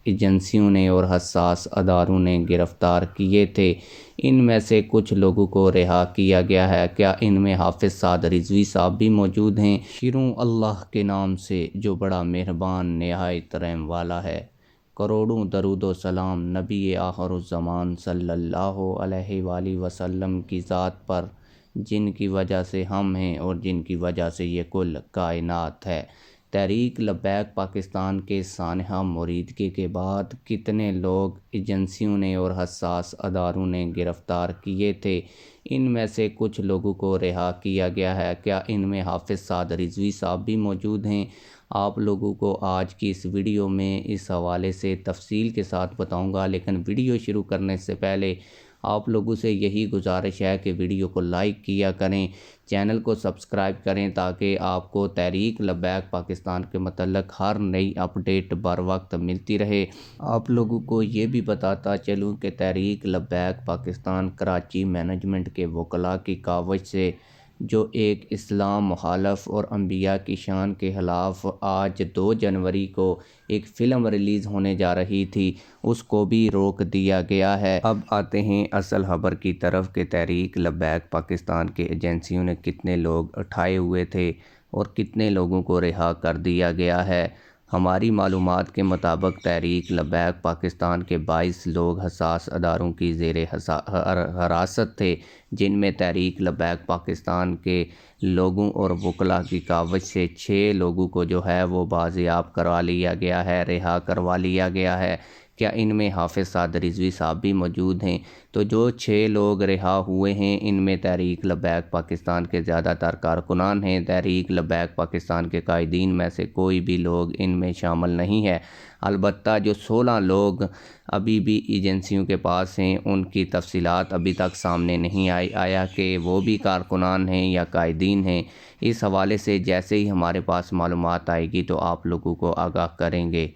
ایجنسیوں نے اور حساس اداروں نے گرفتار کیے تھے، ان میں سے کچھ لوگوں کو رہا کیا گیا ہے۔ کیا ان میں حافظ سعد رضوی صاحب بھی موجود ہیں؟ شروع اللہ کے نام سے جو بڑا مہربان نہایت رحم والا ہے۔ کروڑوں درود و سلام نبی آخر الزمان صلی اللہ علیہ وآلہ وسلم کی ذات پر، جن کی وجہ سے ہم ہیں اور جن کی وجہ سے یہ کل کائنات ہے۔ تحریک لبیک پاکستان کے سانحہ موریدگی کے بعد کتنے لوگ ایجنسیوں نے اور حساس اداروں نے گرفتار کیے تھے، ان میں سے کچھ لوگوں کو رہا کیا گیا ہے۔ کیا ان میں حافظ سعد رضوی صاحب بھی موجود ہیں؟ آپ لوگوں کو آج کی اس ویڈیو میں اس حوالے سے تفصیل کے ساتھ بتاؤں گا، لیکن ویڈیو شروع کرنے سے پہلے آپ لوگوں سے یہی گزارش ہے کہ ویڈیو کو لائک کیا کریں، چینل کو سبسکرائب کریں تاکہ آپ کو تحریک لبیک پاکستان کے متعلق ہر نئی اپڈیٹ بر وقت ملتی رہے۔ آپ لوگوں کو یہ بھی بتاتا چلوں کہ تحریک لبیک پاکستان کراچی مینجمنٹ کے وکلاء کی کاوش سے جو ایک اسلام مخالف اور انبیاء کی شان کے خلاف آج 2 جنوری کو ایک فلم ریلیز ہونے جا رہی تھی، اس کو بھی روک دیا گیا ہے۔ اب آتے ہیں اصل خبر کی طرف کہ تحریک لبیک پاکستان کے ایجنسیوں نے کتنے لوگ اٹھائے ہوئے تھے اور کتنے لوگوں کو رہا کر دیا گیا ہے۔ ہماری معلومات کے مطابق تحریک لبیک پاکستان کے 22 لوگ حساس اداروں کی زیر حراست تھے، جن میں تحریک لبیک پاکستان کے لوگوں اور وکلاء کی کاوش سے 6 لوگوں کو جو ہے وہ بازیاب کروا لیا گیا ہے، رہا کروا لیا گیا ہے۔ کیا ان میں حافظ سعد رضوی صاحب بھی موجود ہیں؟ تو جو 6 لوگ رہا ہوئے ہیں ان میں تحریک لبیک پاکستان کے زیادہ تر کارکنان ہیں۔ تحریک لبیک پاکستان کے قائدین میں سے کوئی بھی لوگ ان میں شامل نہیں ہے، البتہ جو 16 لوگ ابھی بھی ایجنسیوں کے پاس ہیں ان کی تفصیلات ابھی تک سامنے نہیں آیا کہ وہ بھی کارکنان ہیں یا قائدین ہیں۔ اس حوالے سے جیسے ہی ہمارے پاس معلومات آئے گی تو آپ لوگوں کو آگاہ کریں گے۔